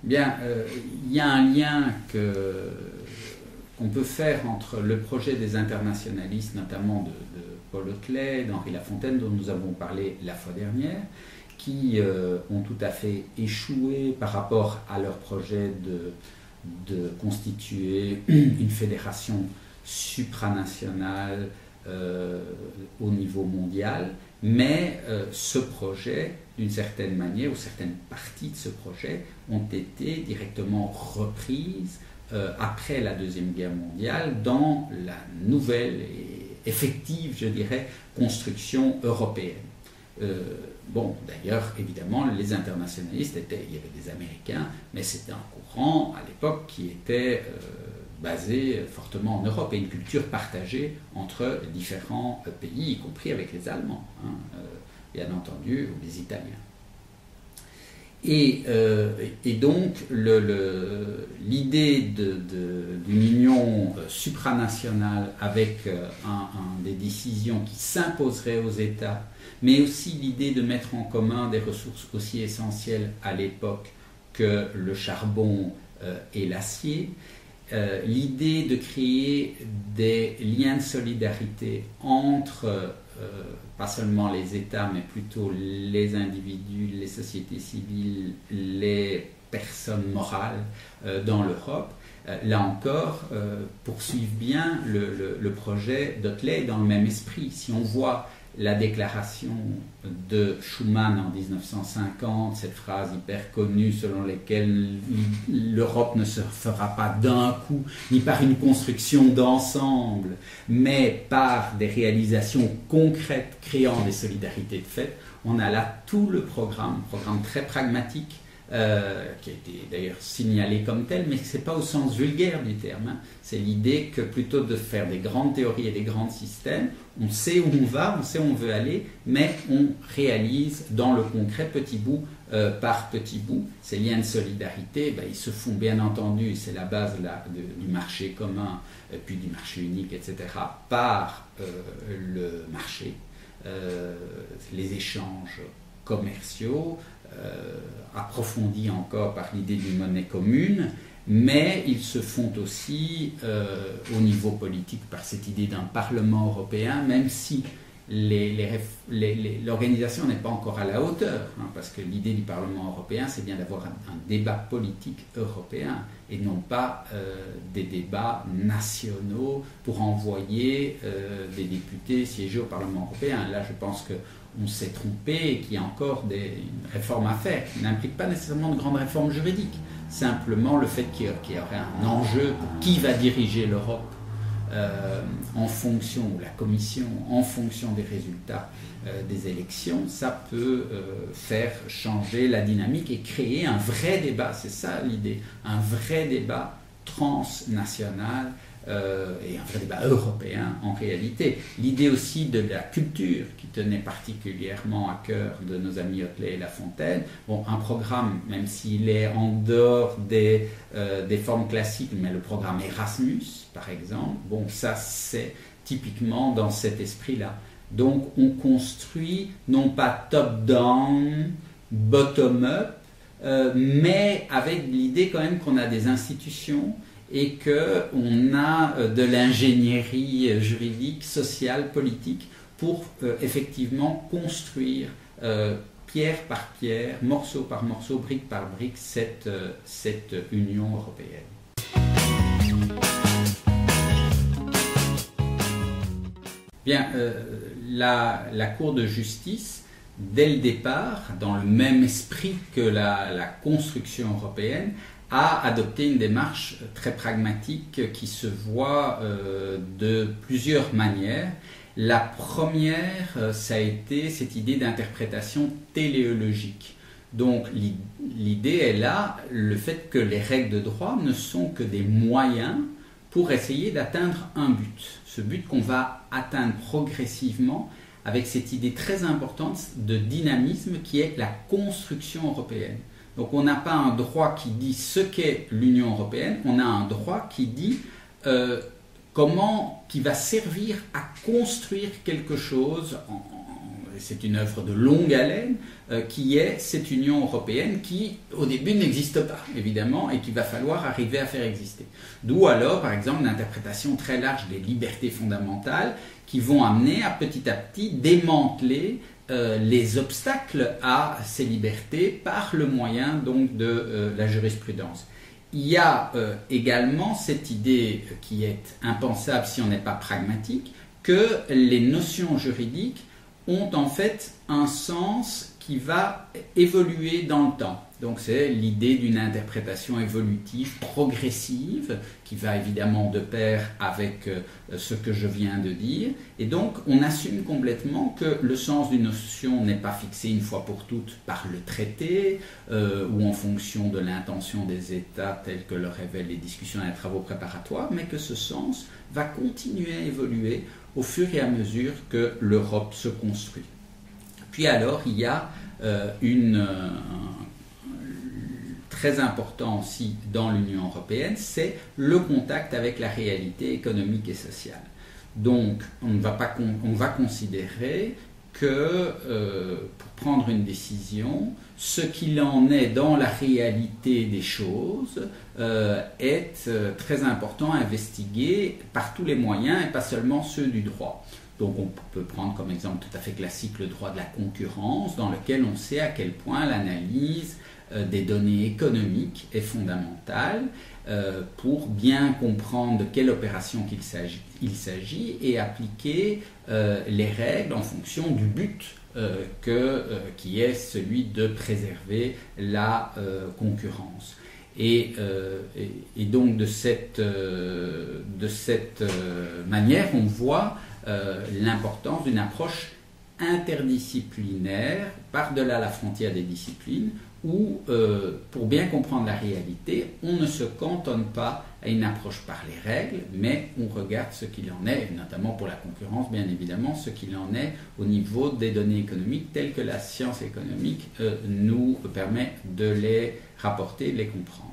Bien, il y a un lien qu'on peut faire entre le projet des internationalistes, notamment de Paul Hotelet, d'Henri Lafontaine, dont nous avons parlé la fois dernière, qui ont tout à fait échoué par rapport à leur projet de constituer une fédération supranationale au niveau mondial, mais ce projet, d'une certaine manière, ou certaines parties de ce projet, ont été directement reprises après la Deuxième Guerre mondiale dans la nouvelle et effective, je dirais, construction européenne. Bon, d'ailleurs, évidemment, les internationalistes il y avait des Américains, mais c'était un courant à l'époque qui était basé fortement en Europe et une culture partagée entre différents pays, y compris avec les Allemands, hein, bien entendu, ou les Italiens. Et donc, l'idée d'une union supranationale avec des décisions qui s'imposeraient aux États, mais aussi l'idée de mettre en commun des ressources aussi essentielles à l'époque que le charbon et l'acier, l'idée de créer des liens de solidarité entre pas seulement les États, mais plutôt les individus, les sociétés civiles, les personnes morales dans l'Europe, là encore, poursuivent bien le projet d'Hotelet dans le même esprit. Si on voit la déclaration de Schuman en 1950, cette phrase hyper connue selon laquelle l'Europe ne se fera pas d'un coup, ni par une construction d'ensemble, mais par des réalisations concrètes créant des solidarités de fait, on a là tout le programme très pragmatique, qui a été d'ailleurs signalé comme tel, mais ce n'est pas au sens vulgaire du terme. Hein. C'est l'idée que plutôt de faire des grandes théories et des grands systèmes, on sait où on va, on sait où on veut aller, mais on réalise dans le concret petit bout par petit bout. Ces liens de solidarité, ils se font bien entendu, c'est la base du marché commun, puis du marché unique, etc., par le marché, les échanges commerciaux, approfondis encore par l'idée d'une monnaie commune, mais ils se font aussi au niveau politique par cette idée d'un Parlement européen, même si l'organisation n'est pas encore à la hauteur, hein, parce que l'idée du Parlement européen, c'est bien d'avoir un débat politique européen et non pas des débats nationaux pour envoyer des députés siéger au Parlement européen. Là, je pense qu'on s'est trompé et qu'il y a encore une réforme à faire qui n'implique pas nécessairement de grandes réformes juridiques, simplement le fait qu'il y aurait un enjeu pour qui va diriger l'Europe en fonction, ou la Commission, en fonction des résultats des élections, ça peut faire changer la dynamique et créer un vrai débat, c'est ça l'idée, un vrai débat transnational et un vrai débat européen en réalité. L'idée aussi de la culture qui tenait particulièrement à cœur de nos amis Hotelet et Lafontaine. Bon, un programme, même s'il est en dehors des formes classiques, mais le programme Erasmus, par exemple, bon, ça c'est typiquement dans cet esprit-là. Donc on construit non pas top-down, bottom-up, mais avec l'idée quand même qu'on a des institutions et qu'on a de l'ingénierie juridique, sociale, politique pour effectivement construire pierre par pierre, morceau par morceau, brique par brique cette Union européenne. Bien, la Cour de justice, dès le départ, dans le même esprit que la construction européenne, a adopté une démarche très pragmatique qui se voit de plusieurs manières. La première, ça a été cette idée d'interprétation téléologique. Donc l'idée est là, le fait que les règles de droit ne sont que des moyens pour essayer d'atteindre un but. Ce but qu'on va atteindre progressivement avec cette idée très importante de dynamisme qui est la construction européenne. Donc on n'a pas un droit qui dit ce qu'est l'Union européenne, on a un droit qui dit qui va servir à construire quelque chose c'est une œuvre de longue haleine, qui est cette Union européenne qui, au début, n'existe pas, évidemment, et qu'il va falloir arriver à faire exister. D'où alors, par exemple, l'interprétation très large des libertés fondamentales qui vont amener à petit démanteler les obstacles à ces libertés par le moyen donc de la jurisprudence. Il y a également cette idée qui est impensable si on n'est pas pragmatique, que les notions juridiques ont en fait un sens qui va évoluer dans le temps. Donc c'est l'idée d'une interprétation évolutive, progressive, qui va évidemment de pair avec ce que je viens de dire. Et donc on assume complètement que le sens d'une notion n'est pas fixé une fois pour toutes par le traité ou en fonction de l'intention des États tels que le révèlent les discussions et les travaux préparatoires, mais que ce sens va continuer à évoluer au fur et à mesure que l'Europe se construit. Puis alors, il y a très important aussi dans l'Union européenne, c'est le contact avec la réalité économique et sociale. Donc, on va considérer que pour prendre une décision, ce qu'il en est dans la réalité des choses est très important à investiguer par tous les moyens et pas seulement ceux du droit. Donc on peut prendre comme exemple tout à fait classique le droit de la concurrence, dans lequel on sait à quel point l'analyse des données économiques est fondamentale pour bien comprendre de quelle opération il s'agit et appliquer les règles en fonction du but qui est celui de préserver la concurrence. Et donc de cette manière, on voit l'importance d'une approche interdisciplinaire par-delà la frontière des disciplines où, pour bien comprendre la réalité, on ne se cantonne pas à une approche par les règles, mais on regarde ce qu'il en est, et notamment pour la concurrence, bien évidemment, ce qu'il en est au niveau des données économiques telles que la science économique nous permet de les rapporter, de les comprendre.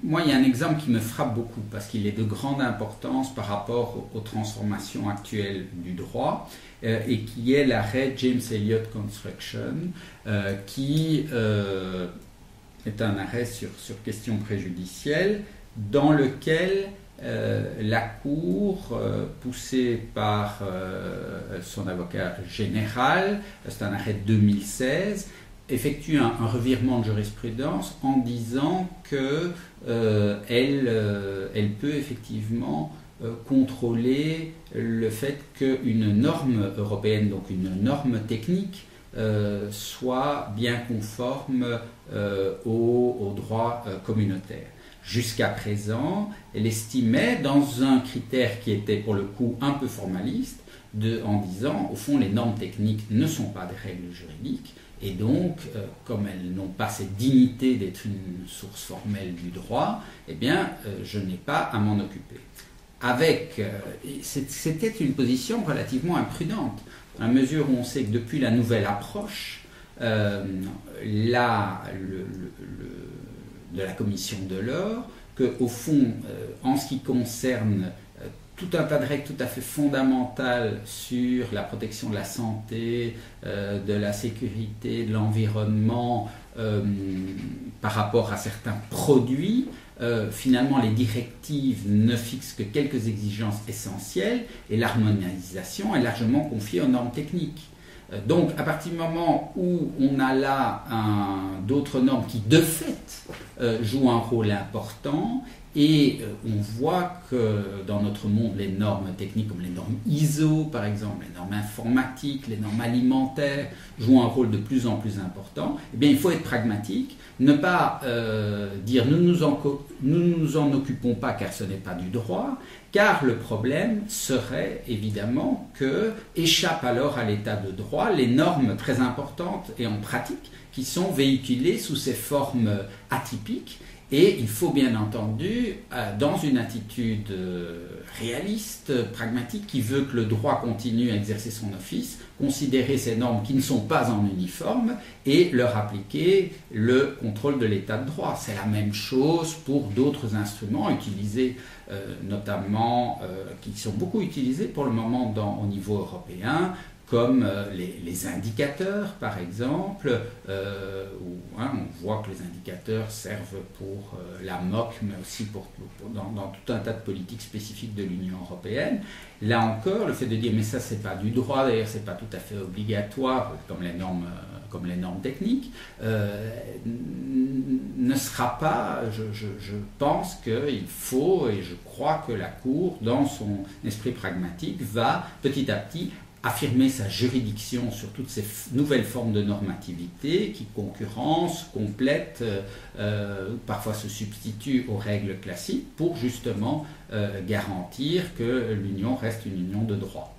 Moi, il y a un exemple qui me frappe beaucoup parce qu'il est de grande importance par rapport aux transformations actuelles du droit et qui est l'arrêt James Elliott Construction qui est un arrêt sur question préjudicielle dans lequel la Cour, poussée par son avocat général, c'est un arrêt de 2016, effectue un revirement de jurisprudence en disant que elle peut effectivement contrôler le fait qu'une norme européenne, donc une norme technique, soit bien conforme au droit communautaire. Jusqu'à présent, elle estimait, dans un critère qui était pour le coup un peu formaliste, en disant, au fond, les normes techniques ne sont pas des règles juridiques, et donc, comme elles n'ont pas cette dignité d'être une source formelle du droit, eh bien, je n'ai pas à m'en occuper. C'était une position relativement imprudente, à mesure où on sait que depuis la nouvelle approche, de la commission Delors, qu'au fond, en ce qui concerne tout un tas de règles tout à fait fondamentales sur la protection de la santé, de la sécurité, de l'environnement par rapport à certains produits. Finalement, les directives ne fixent que quelques exigences essentielles et l'harmonisation est largement confiée aux normes techniques. Donc, à partir du moment où on a là d'autres normes qui, de fait, jouent un rôle important, et on voit que dans notre monde, les normes techniques comme les normes ISO, par exemple, les normes informatiques, les normes alimentaires, jouent un rôle de plus en plus important, eh bien, il faut être pragmatique, ne pas dire nous nous en occupons pas car ce n'est pas du droit, car le problème serait évidemment que échappent alors à l'état de droit les normes très importantes et en pratique qui sont véhiculées sous ces formes atypiques Et il faut bien entendu, dans une attitude réaliste, pragmatique, qui veut que le droit continue à exercer son office, considérer ces normes qui ne sont pas en uniforme et leur appliquer le contrôle de l'état de droit. C'est la même chose pour d'autres instruments utilisés, notamment, qui sont beaucoup utilisés pour le moment au niveau européen, comme les indicateurs, par exemple, où on voit que les indicateurs servent pour la MOC, mais aussi dans tout un tas de politiques spécifiques de l'Union européenne. Là encore, le fait de dire, mais ça, c'est pas du droit, d'ailleurs, c'est pas tout à fait obligatoire, comme les normes techniques, ne sera pas, je pense qu'il faut, et je crois que la Cour, dans son esprit pragmatique, va petit à petit affirmer sa juridiction sur toutes ces nouvelles formes de normativité qui concurrencent, complètent, parfois se substituent aux règles classiques pour justement garantir que l'Union reste une union de droit.